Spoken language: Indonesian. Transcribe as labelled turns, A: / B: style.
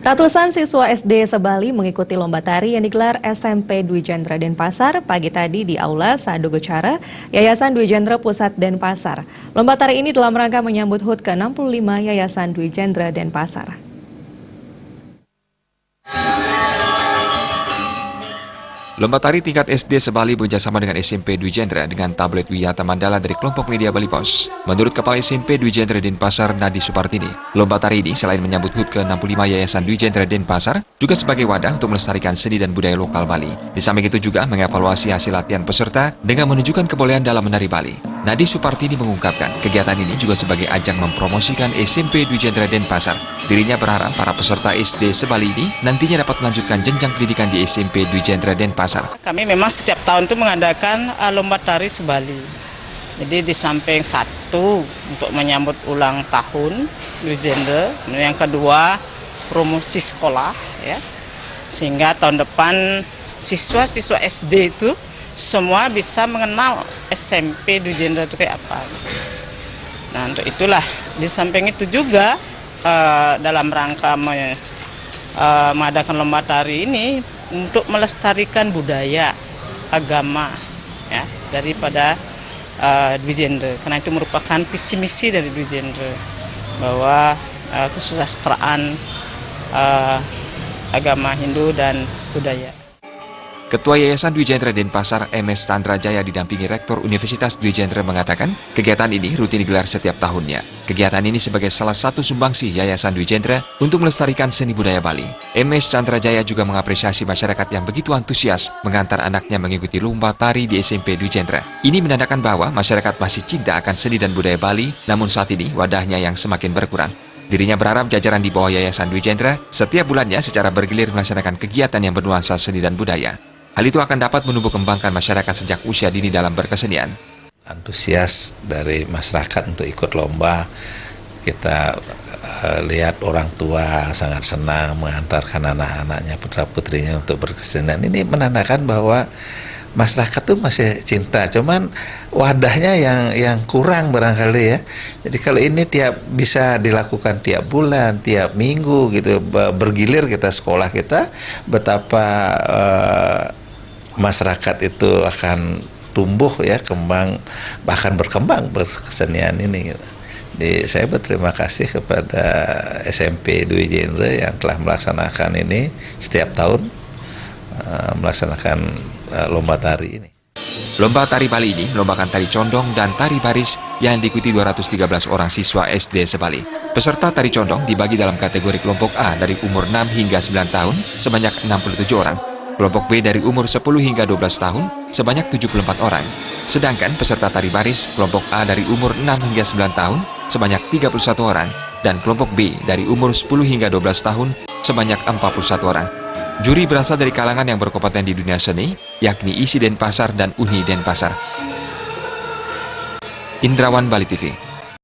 A: Ratusan siswa SD Sebali mengikuti lomba tari yang digelar SMP Dwi Jendra Denpasar pagi tadi di Aula Sadogo Cara, Yayasan Dwi Jendra Pusat Denpasar. Lomba tari ini dalam rangka menyambut HUT ke-65 Yayasan Dwi Jendra Denpasar.
B: Lomba tari tingkat SD Sebali bekerjasama dengan SMP Dwi Jendra dengan tablet Wiyata Mandala dari kelompok media Bali Pos. Menurut Kepala SMP Dwi Jendra Denpasar, Nadi Supartini, lomba tari ini selain menyambut HUT ke-65 Yayasan Dwi Jendra Denpasar, juga sebagai wadah untuk melestarikan seni dan budaya lokal Bali. Di samping itu juga mengevaluasi hasil latihan peserta dengan menunjukkan kebolehan dalam menari Bali. Nadi Supartini mengungkapkan, kegiatan ini juga sebagai ajang mempromosikan SMP Dwi Jendra Denpasar. Dirinya berharap para peserta SD Sebali ini nantinya dapat melanjutkan jenjang pendidikan di SMP Dwi Jendra Denpasar.
C: Kami memang setiap tahun itu mengadakan lomba tari Sebali. Jadi di samping satu untuk menyambut ulang tahun Dwi Jendra, yang kedua promosi sekolah, ya, sehingga tahun depan siswa-siswa SD itu semua bisa mengenal SMP Dwi Jendra itu kayak apa. Nah, untuk itulah di samping itu juga dalam rangka mengadakan lomba tari ini untuk melestarikan budaya, agama, ya, daripada Dwi Jendra. Karena itu merupakan visi misi dari Dwi Jendra bahwa kesusastraan agama Hindu dan budaya.
B: Ketua Yayasan Dwi Jendra Denpasar, MS Chandra Jaya didampingi Rektor Universitas Dwi Jendra mengatakan, kegiatan ini rutin digelar setiap tahunnya. Kegiatan ini sebagai salah satu sumbangsi Yayasan Dwi Jendra untuk melestarikan seni budaya Bali. MS Chandra Jaya juga mengapresiasi masyarakat yang begitu antusias mengantar anaknya mengikuti lomba tari di SMP Dwi Jendra. Ini menandakan bahwa masyarakat masih cinta akan seni dan budaya Bali, namun saat ini wadahnya yang semakin berkurang. Dirinya berharap jajaran di bawah Yayasan Dwi Jendra setiap bulannya secara bergilir melaksanakan kegiatan yang bernuansa seni dan budaya. Hal itu akan dapat menumbuh kembangkan masyarakat sejak usia dini dalam berkesenian.
D: Antusias dari masyarakat untuk ikut lomba, kita lihat orang tua sangat senang mengantarkan anak-anaknya, putra-putrinya untuk berkesenian. Ini menandakan bahwa masyarakat tuh masih cinta, cuman wadahnya yang kurang barangkali ya. Jadi kalau ini bisa dilakukan tiap bulan, tiap minggu gitu, bergilir kita sekolah kita, betapa masyarakat itu akan tumbuh ya, bahkan berkembang berkesenian ini. Jadi saya berterima kasih kepada SMP Dwi Jendra yang telah melaksanakan ini setiap tahun, melaksanakan lomba tari ini.
B: Lomba tari Bali ini melombakan tari condong dan tari baris yang diikuti 213 orang siswa SD Sebali. Peserta tari condong dibagi dalam kategori kelompok A dari umur 6 hingga 9 tahun sebanyak 67 orang. Kelompok B dari umur 10 hingga 12 tahun sebanyak 74 orang. Sedangkan peserta tari baris kelompok A dari umur 6 hingga 9 tahun sebanyak 31 orang. Dan kelompok B dari umur 10 hingga 12 tahun sebanyak 41 orang. Juri berasal dari kalangan yang berkompeten di dunia seni, yakni ISI Denpasar dan UNI Denpasar. Indrawan, Bali TV.